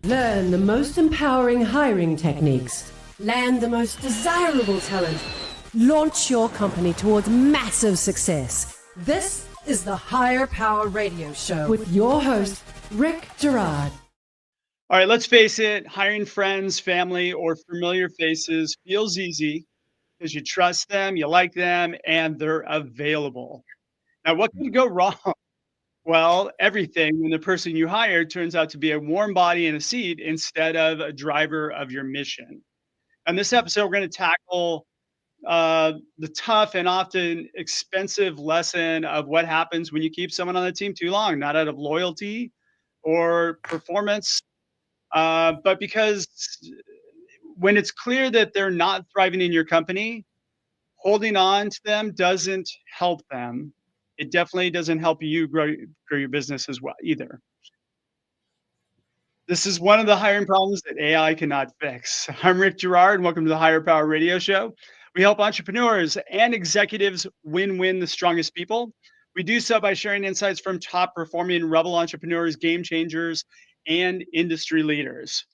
Learn the most empowering hiring techniques. Land the most desirable talent. Launch your company towards massive success. This is the Higher Power Radio Show with your host, Rick Gerard. All right, let's face it, hiring friends, family, or familiar faces feels easy because you trust them, you like them, and they're available. Now, what can go wrong? Well, everything when the person you hire turns out to be a warm body in a seat instead of a driver of your mission. And this episode, we're going to tackle the tough and often expensive lesson of what happens when you keep someone on the team too long, not out of loyalty or performance, but because when it's clear that they're not thriving in your company, holding on to them doesn't help them. It definitely doesn't help you grow your business as well either. This is one of the hiring problems that AI cannot fix. I'm Rick Gerard, and welcome to the Higher Power Radio Show. We help entrepreneurs and executives win the strongest people. We do so by sharing insights from top performing rebel entrepreneurs, game changers, and industry leaders.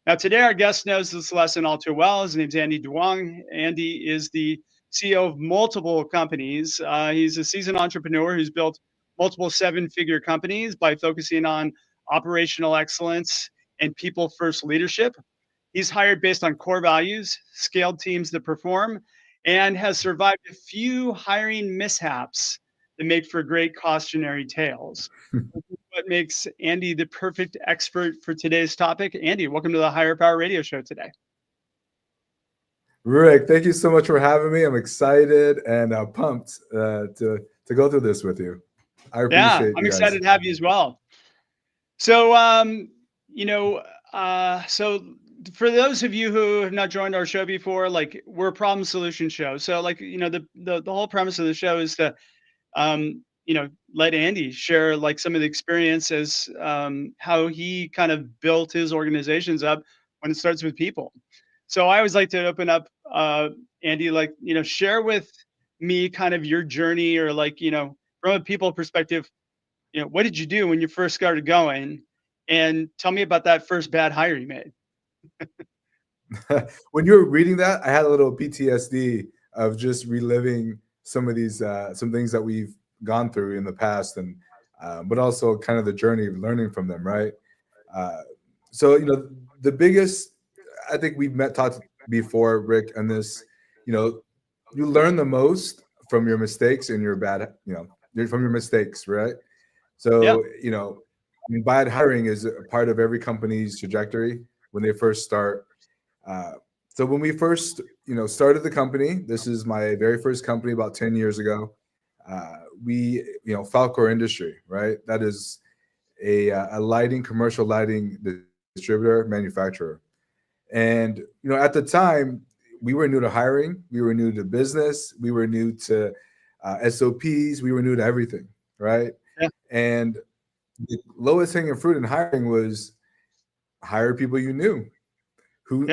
Now, today our guest knows this lesson all too well. His name's Andy Duong. Andy is the CEO of multiple companies. He's a seasoned entrepreneur who's built multiple seven-figure companies by focusing on operational excellence and people-first leadership. He's hired based on core values, scaled teams that perform, and has survived a few hiring mishaps that make for great cautionary tales. What makes Andy the perfect expert for today's topic. Andy, welcome to the Higher Power Radio Show today. Rick, thank you so much for having me. I'm excited and pumped to go through this with you. I appreciate it. I'm excited to have you as well. So, so for those of you who have not joined our show before, like we're a problem solution show. So like, the whole premise of the show is to, let Andy share like some of the experiences, how he kind of built his organizations up when it starts with people. So I always like to open up, Andy, like, share with me kind of your journey or like, from a people perspective, what did you do when you first started going? And tell me about that first bad hire you made. When you were reading that, I had a little PTSD of just reliving some of these, some things that we've gone through in the past, and but also kind of the journey of learning from them, right? So, the biggest, I think we've talked before, Rick, on this, you learn the most from your mistakes and your bad, from your mistakes, right? So, bad hiring is a part of every company's trajectory when they first start. So when we first, started the company, this is my very first company about 10 years ago. We, Falcor Industry, right? That is a commercial lighting distributor, manufacturer. And, at the time, we were new to hiring. We were new to business. We were new to SOPs. We were new to everything, right? Yeah. And the lowest hanging fruit in hiring was hire people you knew, who,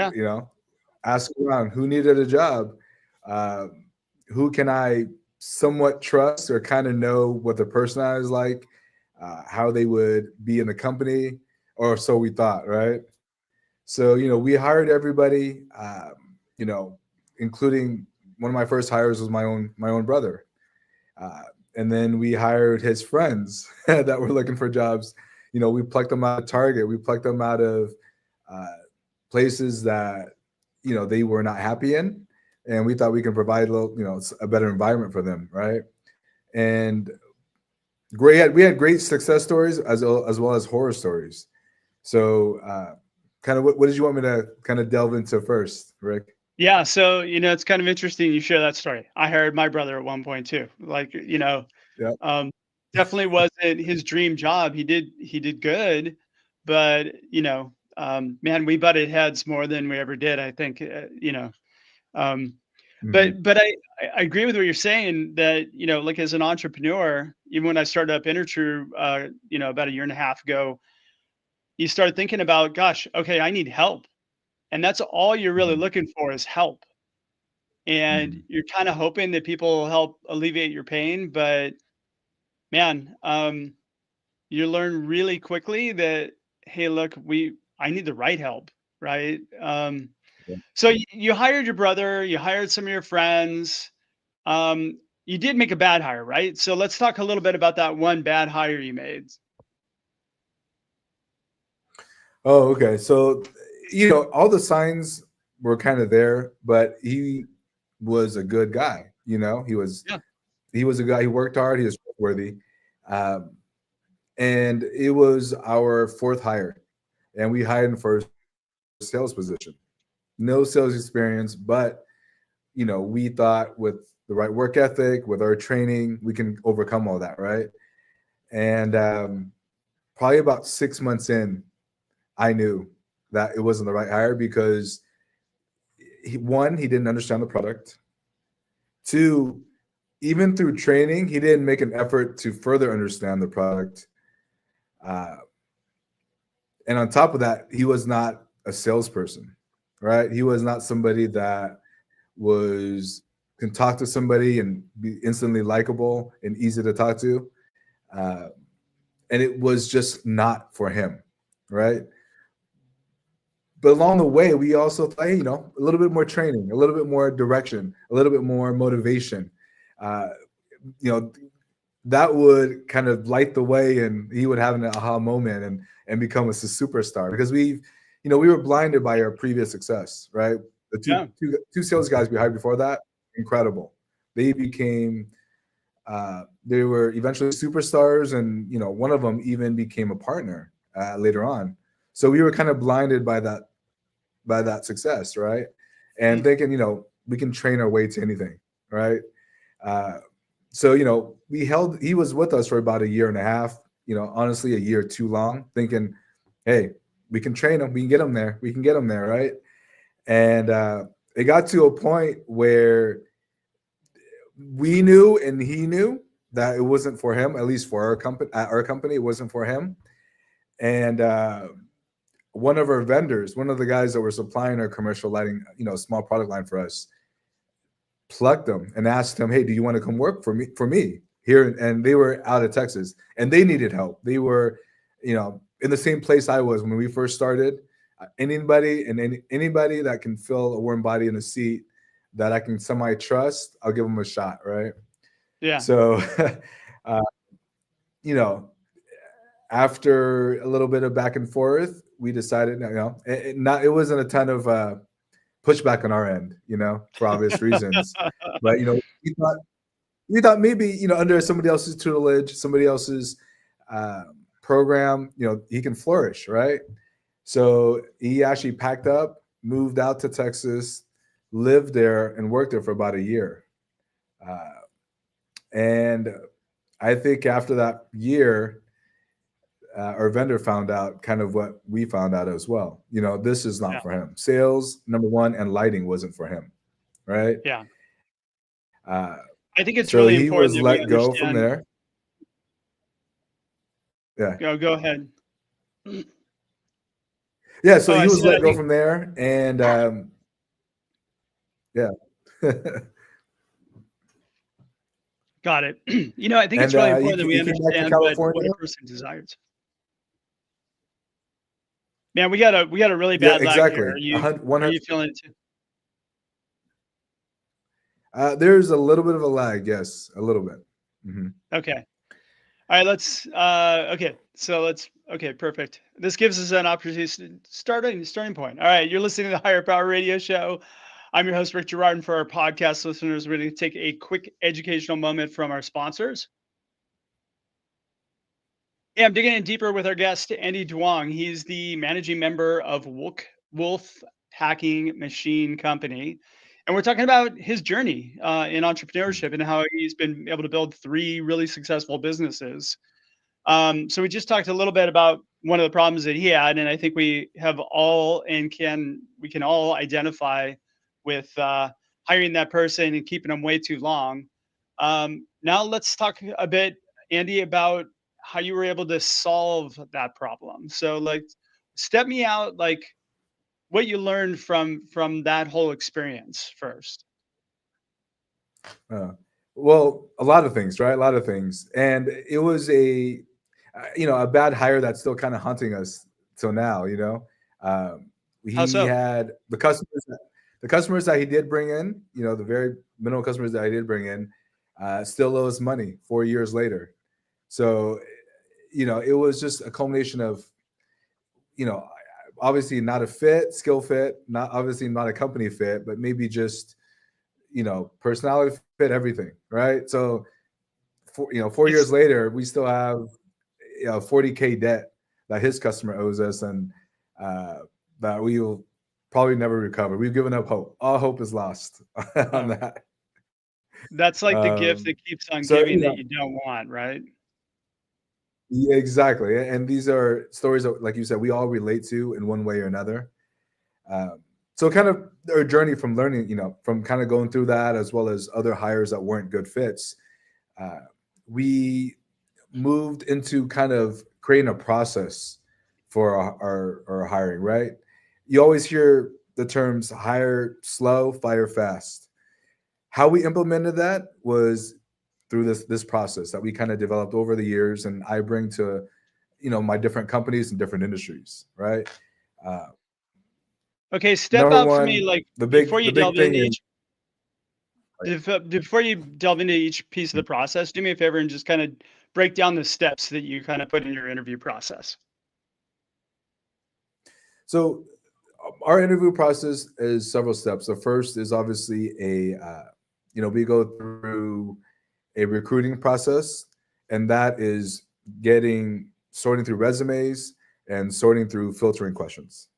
ask around who needed a job, who can I somewhat trust or kind of know what the personality is like, how they would be in the company, or so we thought, right? So, we hired everybody, including one of my first hires was my own brother. And then we hired his friends that were looking for jobs. We plucked them out of Target. We plucked them out of places that, they were not happy in. And we thought we can provide a better environment for them, right? And we had great success stories as well as horror stories. So kind of what did you want me to kind of delve into first, Rick? Yeah. So, it's kind of interesting you share that story. I hired my brother at one point too. Like, definitely wasn't his dream job. He did good, but, man, we butted heads more than we ever did, I think, but I agree with what you're saying that, like as an entrepreneur, even when I started up InterTrue, about a year and a half ago, you start thinking about, gosh, okay, I need help. And that's all you're really looking for is help. And you're kind of hoping that people will help alleviate your pain. But man, you learn really quickly that, hey, look, I need the right help, right? So you hired your brother, you hired some of your friends. You did make a bad hire, right? So let's talk a little bit about that one bad hire you made. Oh, okay. So, all the signs were kind of there, but he was a good guy. Yeah. He was a guy. He worked hard. He was trustworthy, um, and it was our fourth hire, and we hired him for a sales position. No sales experience, but we thought with the right work ethic, with our training, we can overcome all that, right? And probably about 6 months in, I knew that it wasn't the right hire because he didn't understand the product. Two, even through training, he didn't make an effort to further understand the product. Uh, and on top of that, he was not a salesperson, right? He was not somebody that can talk to somebody and be instantly likable and easy to talk to. Uh, and it was just not for him, right? But along the way, we also thought, hey, a little bit more training, a little bit more direction, a little bit more motivation. Uh, you know, that would kind of light the way, and he would have an aha moment and become a superstar because we were blinded by our previous success, right? The Yeah. two sales guys we hired before that, incredible. They became they were eventually superstars, and one of them even became a partner later on. So we were kind of blinded by that success, right? And thinking, we can train our way to anything, right? So he was with us for about a year and a half. Honestly, a year too long. Thinking, hey, we can train him, we can get him there, right? And it got to a point where we knew and he knew that it wasn't for him, at least for our company. At our company, it wasn't for him. And one of our vendors, one of the guys that were supplying our commercial lighting, small product line for us, plucked him and asked him, "Hey, do you want to come work for me here?" And they were out of Texas, and they needed help. They were, in the same place I was when we first started. Anybody that can fill a warm body in a seat that I can semi trust, I'll give them a shot, right? Yeah. So, you know, after a little bit of back and forth, we decided, it wasn't a ton of pushback on our end, for obvious reasons. But we thought maybe under somebody else's tutelage, somebody else's program, he can flourish, right? So he actually packed up, moved out to Texas, lived there, and worked there for about a year. And I think after that year, our vendor found out kind of what we found out as well. This is not for him. Sales, number one, and lighting wasn't for him, right? Yeah. I think it's So really he important was that we let go from understand. there. Yeah. Go ahead. Yeah. So I he was said, I let go think, from there, and yeah. got it. I think it's And really important that we he came back to understand what California. a person desires. Man, we got a really Yeah, bad lag here. exactly. Are you 100. feeling it too? There's a little bit of a lag, yes, a little bit. Okay. All right, okay, perfect. This gives us an opportunity to starting point. All right, you're listening to the Higher Power Radio Show. I'm your host, Rick Gerard, and for our podcast listeners, we're going to take a quick educational moment from our sponsors. Yeah, I'm digging in deeper with our guest, Andy Duong. He's the managing member of Wolf Packing Machine Company. And we're talking about his journey in entrepreneurship and how he's been able to build 3 really successful businesses. So we just talked a little bit about one of the problems that he had, and I think we can all identify with hiring that person and keeping them way too long. Now let's talk a bit, Andy, about how you were able to solve that problem. So, like, step me out, like, what you learned from that whole experience first. Well, a lot of things, right? A lot of things, and it was a bad hire that's still kind of haunting us till now. How He so? had the customers that he did bring in, you know, the very minimal customers that I did bring in, still owe us money 4 years later. So, you know, it was just a culmination of, you know, obviously not a skill fit, not obviously not a company fit, but maybe just, you know, personality fit, everything, right? So, 4 years It's later, we still have, you know, 40K debt that his customer owes us, and that we will probably never recover. We've given up hope. All hope is lost on oh, that. that's like the gift Um, that keeps on so giving you that know, you don't want, right? yeah, exactly. And these are stories that, like you said, we all relate to in one way or another. Um, so kind of our journey from learning, you know, from kind of going through that, as well as other hires that weren't good fits, uh, we moved into kind of creating a process for our hiring, right? You always hear the terms hire slow, fire fast. How we implemented that was through this process that we kind of developed over the years, and I bring to, you know, my different companies and different industries, right? Uh, Okay, Number step out for one, me, like the big thing is before you delve into each piece of the process, do me a favor and just kind of break down the steps that you kind of put in your interview process. so our interview process is several steps. The first is obviously you know, we go through a recruiting process, and that is sorting through resumes and sorting through filtering questions,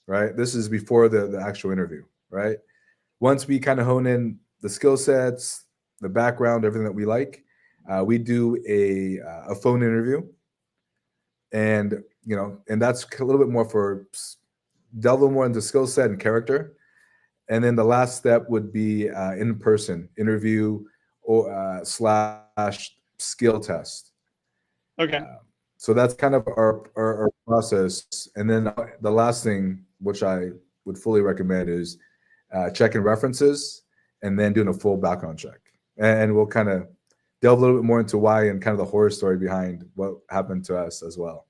right? This is before the actual interview, right? Once we kind of hone in the skill sets, the background, everything that we like, we do a phone interview, and you know, and that's a little bit more for delve a little more into skill set and character. And then the last step would be in-person interview or slash skill test. Okay. Uh, so that's kind of our process. And then the last thing, which I would fully recommend, is checking references and then doing a full background check. And we'll kind of delve a little bit more into why and kind of the horror story behind what happened to us as well.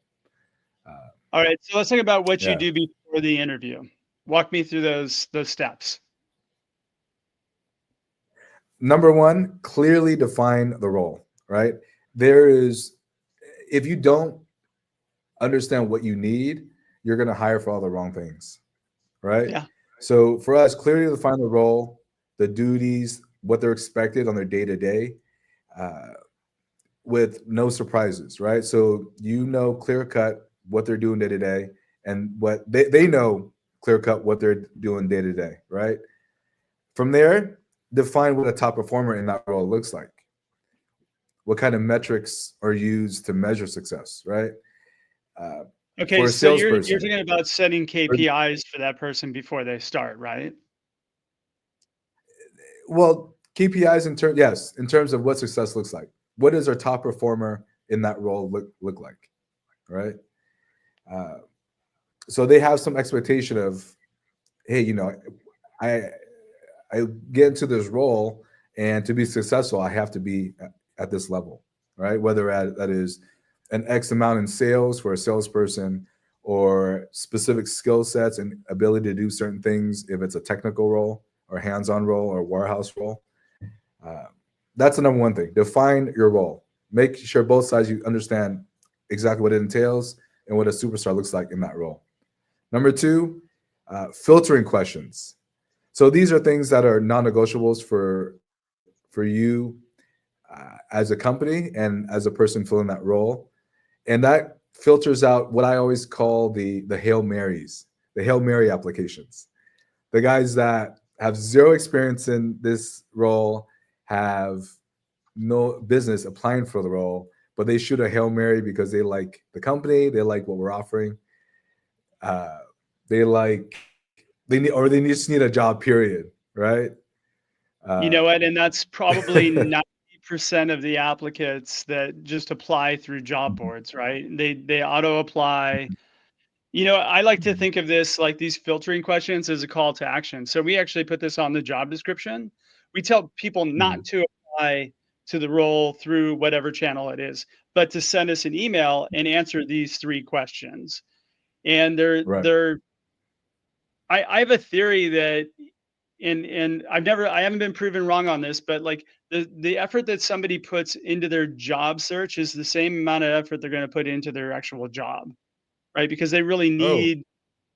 Uh, All right. So let's talk about what you yeah. do before the interview. Walk me through those steps. Number one, clearly define the role, right? There is, if you don't understand what you need, you're going to hire for all the wrong things, right? Yeah. So for us, clearly define the role, the duties, what they're expected on their day to day, with no surprises, right? So you know clear cut what they're doing day to day, and what they know clear cut what they're doing day to day, right? From there, define what a top performer in that role looks like. What kind of metrics are used to measure success, right? Uh, Okay. for a So you're salesperson, talking about setting KPIs for that person before they start, right? well, KPIs in terms of what success looks like. What does our top performer in that role look like, right? Uh, so they have some expectation of, hey, you know, I I get into this role, and to be successful, I have to be at this level, right? Whether that is an X amount in sales for a salesperson, or specific skill sets and ability to do certain things if it's a technical role or hands-on role or warehouse role. Uh, that's the number one thing. Define your role. Make sure both sides you understand exactly what it entails and what a superstar looks like in that role. Number two, filtering questions. So these are things that are non-negotiables for you as a company and as a person filling that role, and that filters out what I always call the Hail Marys, the Hail Mary applications. The guys that have zero experience in this role, have no business applying for the role, but they shoot a Hail Mary because they like the company, they like what we're offering, uh, they like they just need a job. Period. Right. You Uh, know what? And that's probably 90% of the applicants that just apply through job boards, right? They auto apply. You know, I like to think of this like these filtering questions as a call to action. So we actually put this on the job description. We tell people not to apply to the role through whatever channel it is, but to send us an email and answer these three questions. And right. I have a theory that, and I haven't been proven wrong on this, but like the effort that somebody puts into their job search is the same amount of effort they're going to put into their actual job, right? Because they really Oh,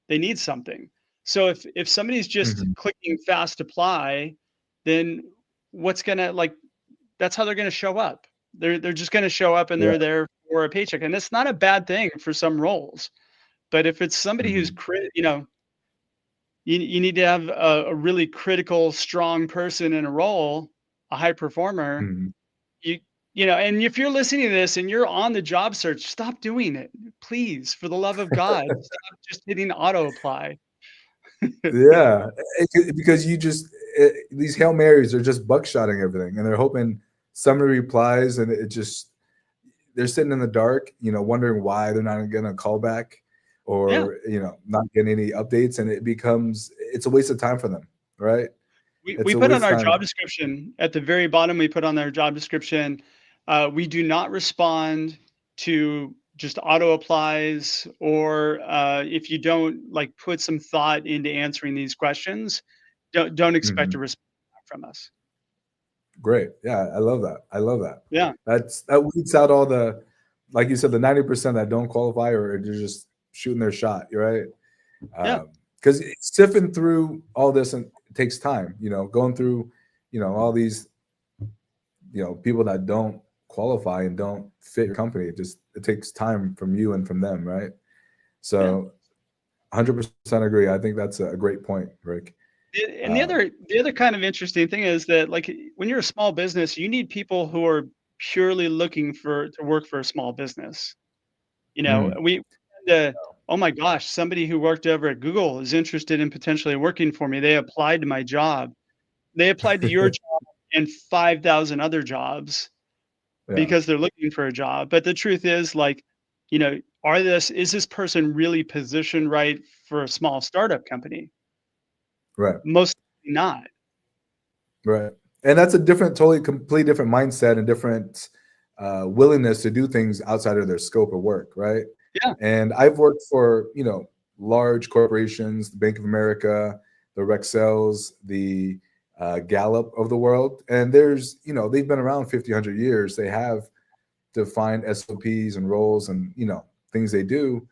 need something. So if somebody's just mhm, clicking fast apply, then what's gonna like that's how they're gonna show up. They're just gonna show up and yeah, they're there for a paycheck. And it's not a bad thing for some roles. But if it's somebody who's mhm, you need to have a really critical, strong person in a role, a high performer. mhm. You you know, and if you're listening to this and you're on the job search, stop doing it. Please, for the love of God, stop just hitting auto apply. Yeah, because these Hail Marys are just buckshotting everything, and they're hoping somebody replies, and it just they're sitting in the dark, wondering why they're not getting a call back Yeah. or, not getting any updates, and it's a waste of time for them, right? It's We a put on waste of our time. job description at the very bottom, we put on their job description, we do not respond to just auto applies or if you don't like put some thought into answering these questions, don't expect a Mhm. response from us. Great. Yeah, I love that. I love that. Yeah. That weeds out all the, like you said, the 90% that don't qualify or they're just shooting their shot, right? Yeah. Because sifting through all this and it takes time, going through, all these, people that don't qualify and don't fit your company. It takes time from you and from them, right? Yeah. So 100% agree. I think that's a great point, Rick. And the Um, other kind of interesting thing is that like when you're a small business, you need people who are purely looking to work for a small business. You know, mm, we oh my gosh, somebody who worked over at Google is interested in potentially working for me. They applied to my job. They applied to your job and 5,000 other jobs yeah, because they're looking for a job. But the truth is, like, is this person really positioned right for a small startup company? right. Most not. Right. And that's a completely different mindset and different willingness to do things outside of their scope of work, right? Yeah. And I've worked for, large corporations, the Bank of America, the Rexels, the Gallup of the world. And they've been around 50, 100 years. They have defined SOPs and roles and, things they do.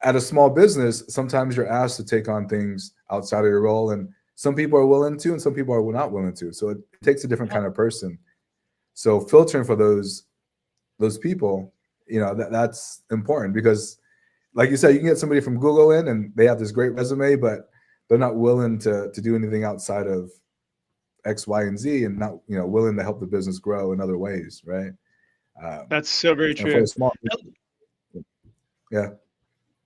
At a small business, sometimes you're asked to take on things outside of your role. And some people are willing to, and some people are not willing to. So it takes a different Yeah. kind of person. So filtering for those people, that's important because, like you said, you can get somebody from Google in, and they have this great resume, but they're not willing to do anything outside of X, Y, and Z, and not willing to help the business grow in other ways, right? That's so very And for a true. small, Now, yeah.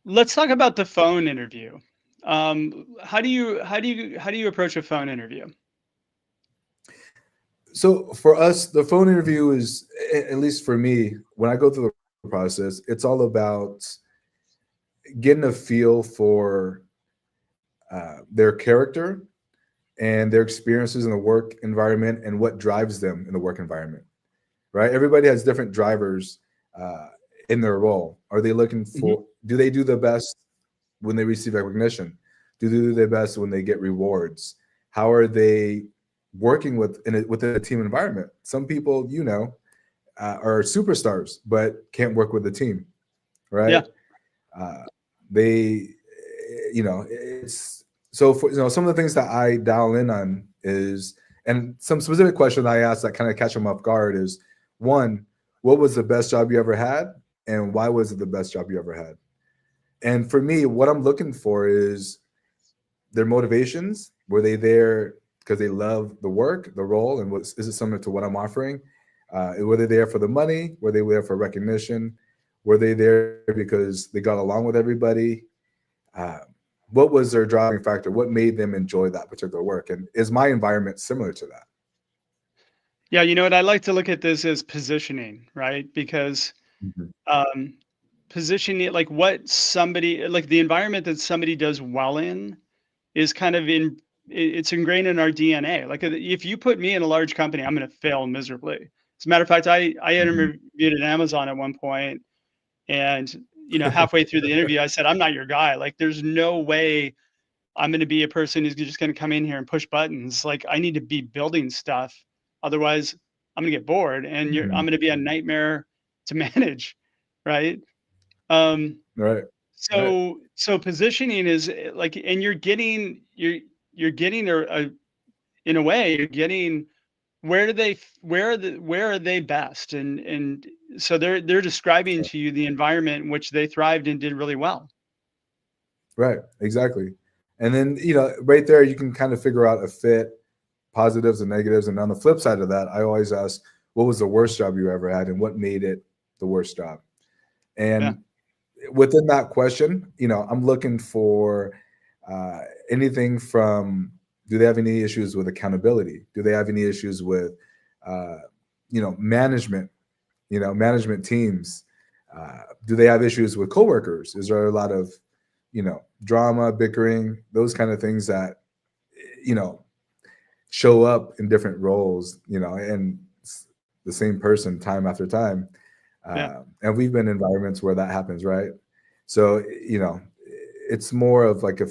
let's talk about the phone interview. How do you approach a phone interview? So for us, the phone interview is, at least for me, when I go through the process, it's all about getting a feel for their character and their experiences in the work environment and what drives them in the work environment. Right? Everybody has different drivers uh, in their role. Are they looking Mhm. for? Do they do the best when they receive recognition? Do they do their best when they get rewards? How are they working within a team environment? Some people, are superstars but can't work with the team, Yeah. right? Uh, they, it's so for some of the things that I dial in on is, and some specific question I ask that kind of catch them off guard is, one, what was the best job you ever had, and why was it the best job you ever had? And for me, what I'm looking for is their motivations. Were they there because they love the work, the role, and is it similar to what I'm offering? Were they there for the money? Were they there for recognition? Were they there because they got along with everybody? Uh, what was their driving factor? What made them enjoy that particular work? And is my environment similar to that? Yeah, you know what? I like to look at this as positioning, right? Because Mhm. um, positioning, like what somebody, like the environment that somebody does well in, is kind of it's ingrained in our DNA. Like if you put me in a large company, I'm going to fail miserably. As a matter of fact, I Mhm. interviewed at Amazon at one point, and halfway through the interview, I said, "I'm not your guy. Like, there's no way I'm going to be a person who's just going to come in here and push buttons. Like, I need to be building stuff. Otherwise, I'm going to get bored, and I'm going to be a nightmare to manage. Right. Right. So positioning is like, and you're getting in a way, you're getting where are they best, and so they're describing to you the environment in which they thrived and did really well. Right. Exactly. And then, right there, you can kind of figure out a fit, positives and negatives. And on the flip side of that, I always ask, what was the worst job you ever had and what made it the worst job? And within that question, I'm looking for anything from, do they have any issues with accountability? Do they have any issues with, management, management teams? Do they have issues with coworkers? Is there a lot of, drama, bickering, those kind of things that, show up in different roles, and the same person time after time. And we've been in environments where that happens, right? So, it's more of like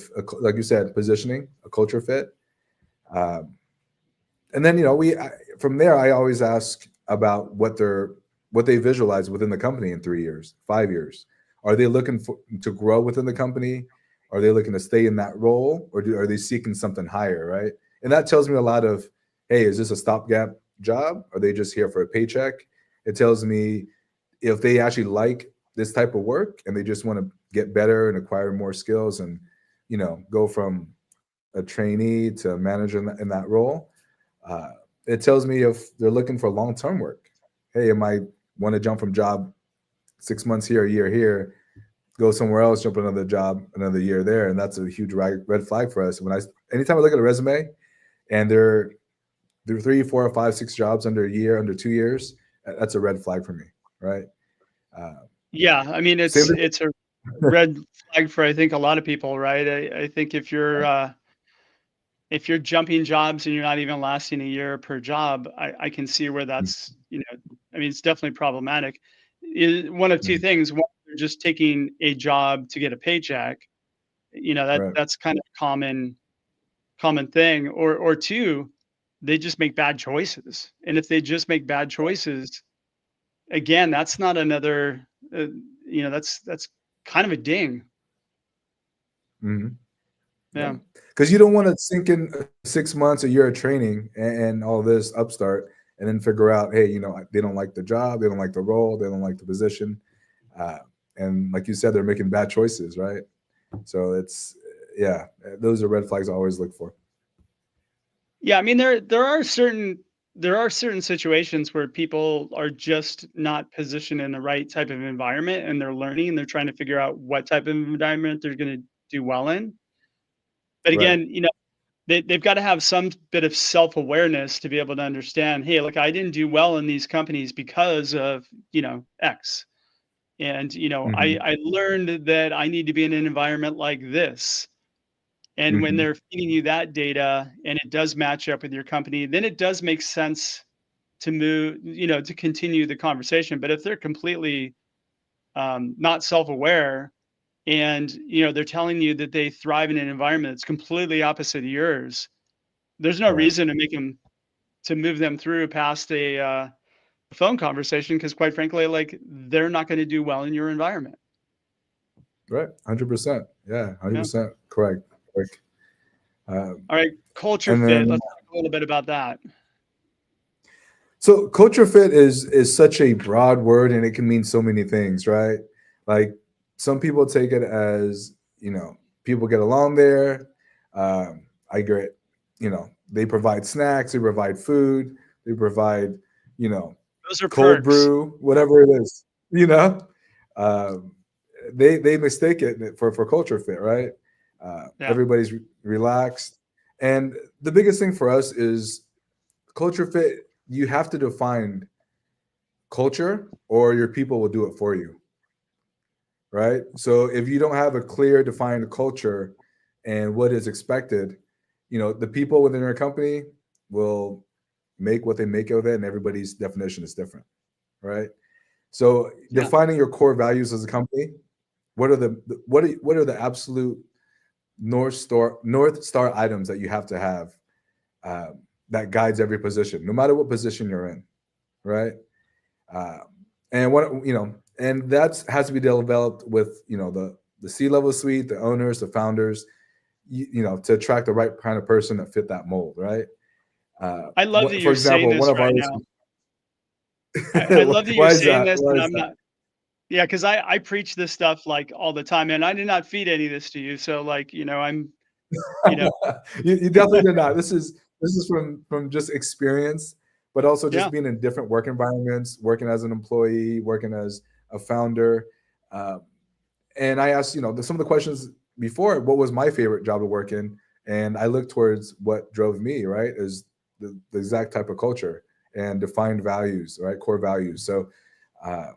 like you said, positioning, a culture fit. And then, from there, I always ask about what they visualize within the company in 3 years, 5 years. Are they looking to grow within the company? Are they looking to stay in that role, or are they seeking something higher, right? And that tells me a lot of, hey, is this a stopgap job? Are they just here for a paycheck? It tells me if they actually like this type of work and they just want to get better and acquire more skills and, go from a trainee to a manager in that role. It tells me if they're looking for long-term work. Hey, I might want to jump from job 6 months here, a year here, go somewhere else, jump another job, another year there. And that's a huge red flag for us. Anytime I look at a resume and there are 3, 4, 5, 6 jobs under a year, under 2 years, that's a red flag for me. Right. Yeah. I mean, it's a red flag for, I think, a lot of people, right? I think if you're jumping jobs and you're not even lasting a year per job, I can see where that's, I mean, it's definitely problematic. One of two things: one, they're just taking a job to get a paycheck. That's kind of a common thing. Or two, they just make bad choices. And if they just make bad choices, again, that's not another, that's kind of a ding. Mm-hmm. Yeah. Because you don't want to sink in 6 months, a year of training and all this upstart and then figure out, hey, they don't like the job, they don't like the role, they don't like the position. And like you said, they're making bad choices, right? So those are red flags I always look for. Yeah, I mean, there are certain situations where people are just not positioned in the right type of environment, and they're learning, and they're trying to figure out what type of environment they're going to do well in. But again, they've got to have some bit of self-awareness to be able to understand, hey, look, I didn't do well in these companies because of, X. And, I learned that I need to be in an environment like this. And when they're feeding you that data and it does match up with your company, then it does make sense to move, to continue the conversation. But if they're completely not self-aware, and they're telling you that they thrive in an environment that's completely opposite of yours, there's no reason to move them through past a phone conversation, because quite frankly, like, they're not going to do well in your environment. Right. 100%. Yeah. 100% correct. All right, culture fit. Let's talk a little bit about that. So culture fit is such a broad word, and it can mean so many things, right? Like, some people take it as, people get along there. I get, they provide snacks, they provide food, they provide, those are cold perks. brew, whatever it is, they mistake it for culture fit, right? Everybody's relaxed. And the biggest thing for us is culture fit. You have to define culture, or your people will do it for you. Right. So if you don't have a clear defined culture and what is expected, the people within your company will make what they make of it, and everybody's definition is different. Right. So defining your core values as a company, what are the absolute North Star items that you have to have that guides every position, no matter what position you're in, right? Uh, and what and that has to be developed with the C-level suite, the owners, the founders, to attract the right kind of person that fit that mold, right? I love that For you're saying example, one this of right our now. I love that you're why is saying that? this, Why and is I'm that? not. Yeah, because I preach this stuff like all the time, and I did not feed any of this to you. So like, I'm, you know, You definitely did not. This is from just experience, but also just yeah, being in different work environments, working as an employee, working as a founder. Uh, and I asked, some of the questions before, what was my favorite job to work in? And I looked towards what drove me, right? Is the exact type of culture and defined values, right? Core values. So uh,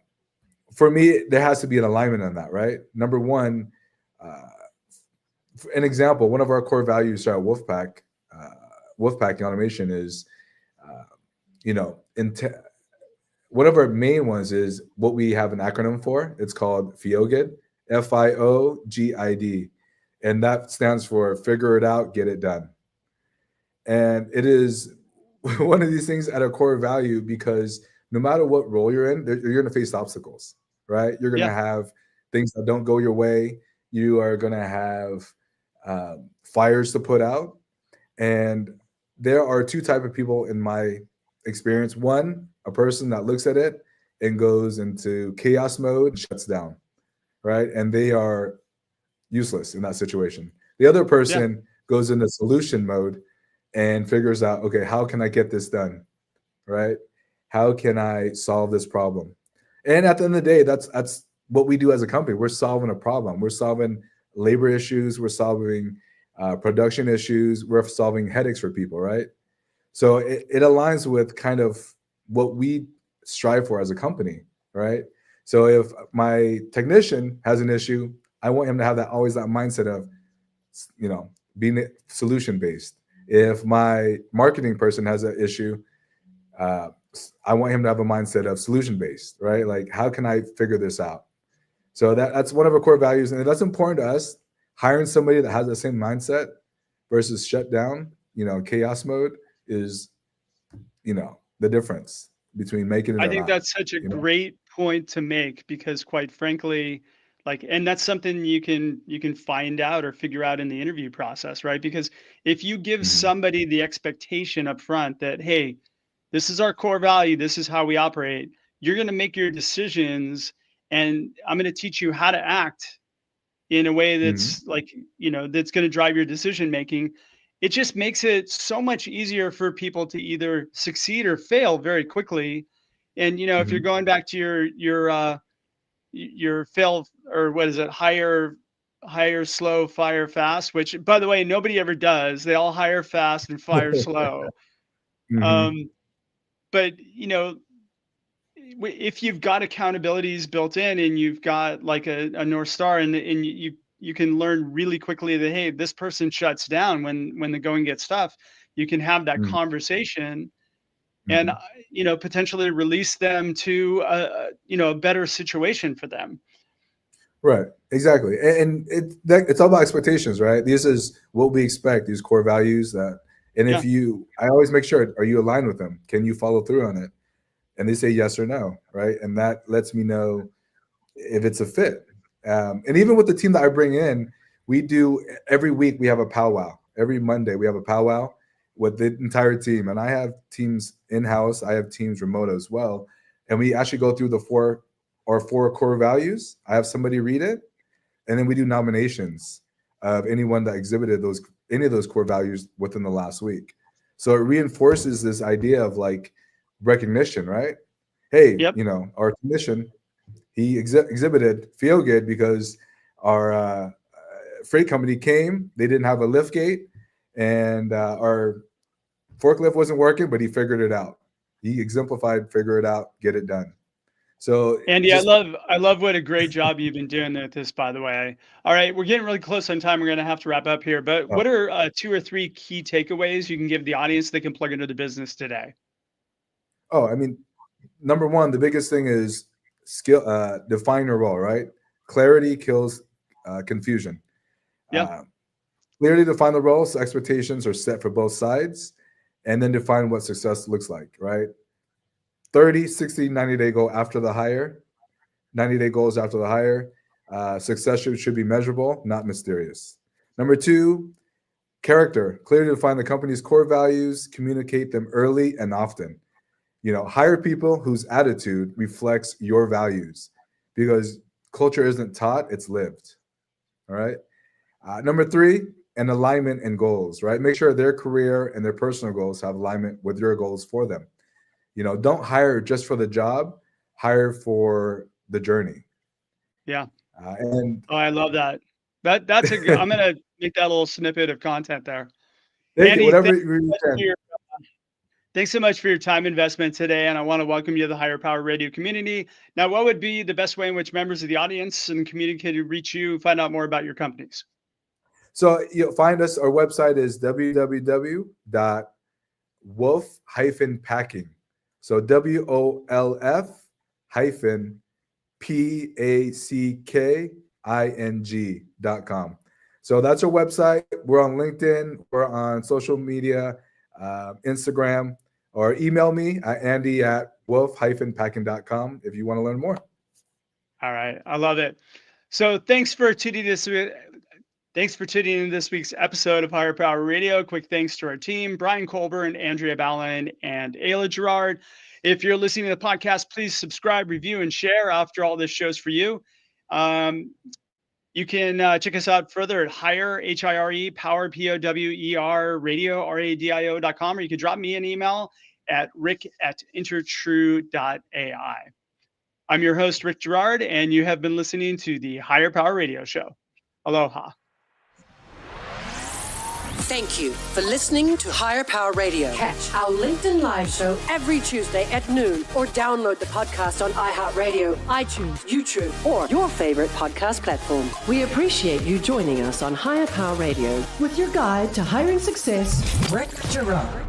for me, there has to be an alignment on that, right? Number one, uh, an example, one of our core values at uh, Wolfpack automation is, uh, you know, one of our main ones is what we have an acronym for. It's called FIOGID, FIOGID. And that stands for figure it out, get it done. And it is one of these things at a core value because no matter what role you're in, you're going to face obstacles, right? You're going to yeah. have things that don't go your way. You are going to have fires to put out. And there are two type of people in my experience. One, a person that looks at it and goes into chaos mode and shuts down, right? And they are useless in that situation. The other Yeah. person goes into solution mode and figures out, okay, how can I get this done, right? How can I solve this problem? And at the end of the day, that's what we do as a company. We're solving a problem. We're solving labor issues. We're solving production issues. We're solving headaches for people, right? So it aligns with kind of what we strive for as a company, right? So if my technician has an issue, I want him to have always that mindset of, being solution based. If my marketing person has an issue, uh, I want him to have a mindset of solution based, right? Like, how can I figure this out? So that's one of our core values, and that's important to us. Hiring somebody that has the same mindset versus shut down, chaos mode is, the difference between making it I or think not. that's such a great point to make because quite frankly, like, and that's something you can find out or figure out in the interview process, right? Because if you give Mhm. somebody the expectation up front that, hey, this is our core value, this is how we operate, you're going to make your decisions, and I'm going to teach you how to act in a way Mhm. that's like, that's going to drive your decision making. It just makes it so much easier for people to either succeed or fail very quickly. And if you're Mhm. going back to your fail, or what is it, hire slow, fire fast, which by the way nobody ever does. They all hire fast and fire slow. Mhm. um but if you've got accountabilities built in and you've got like a North Star, and you can learn really quickly that, hey, this person shuts down when the going gets tough. You can have that Mhm. conversation and Mhm. potentially release them to a better situation for them. Right. Exactly. And it's all about expectations, right? This is what we expect, these core values and Yeah. I always make sure, are you aligned with them? Can you follow through on it? And they say yes or no, right? And that lets me know if it's a fit. And even with the team that I bring in, we do every week, we have a powwow. Every Monday, we have a powwow with the entire team. And I have teams in-house, I have teams remote as well. And we actually go through the four core values. I have somebody read it, and then we do nominations of anyone that exhibited any of those core values within the last week. So it reinforces this idea of like recognition, right? Hey, Yep. our technician, he exhibited feel good because our freight company came, they didn't have a lift gate, and our forklift wasn't working, but he figured it out. He exemplified, figure it out, get it done. So Andy, I just love I love what a great job you've been doing with this, by the way. All right, we're getting really close on time. We're going to have to wrap up here. But uh, what are two or three key takeaways you can give the audience they can plug into the business today? I mean, number one, the biggest thing is define your role, right? Clarity kills confusion. Yeah. Uh, Clearly define the role so expectations are set for both sides, and then define what success looks like, right? 30, 60, 90-day goal after the hire, 90-day goals after the hire. Success should be measurable, not mysterious. Number 2, character. Clearly define the company's core values, communicate them early and often. Hire people whose attitude reflects your values, because culture isn't taught, it's lived. All right. Number 3, an alignment and goals, right? Make sure their career and their personal goals have alignment with your goals for them. Don't hire just for the job, hire for the journey. Yeah. I love that. That's a good, I'm going to make that little snippet of content there. Thank you. Whatever you can. Thanks so much for your time investment today, and I want to welcome you to the Higher Power Radio community. Now, what would be the best way in which members of the audience and the community can reach you, find out more about your companies? So you'll find us. Our website is www.wolf-packing. So WOLF-PACKING.com. So that's our website. We're on LinkedIn. We're on social media, Instagram, or email me at andy@wolf-packing.com if you want to learn more. All right. I love it. So thanks for tuning in this week's episode of Higher Power Radio. Quick thanks to our team, Brian Colburn, Andrea Ballin, and Ayla Gerard. If you're listening to the podcast, please subscribe, review, and share after all this show's for you. You can check us out further at Hire, H-I-R-E, Power, P-O-W-E-R, Radio, R-A-D-I-O.com, or you can drop me an email at rick@intertrue.ai. I'm your host, Rick Gerard, and you have been listening to the Higher Power Radio Show. Aloha. Thank you for listening to Higher Power Radio. Catch our LinkedIn Live show every Tuesday at noon, or download the podcast on iHeartRadio, iTunes, YouTube, or your favorite podcast platform. We appreciate you joining us on Higher Power Radio with your guide to hiring success, Rick Gerard.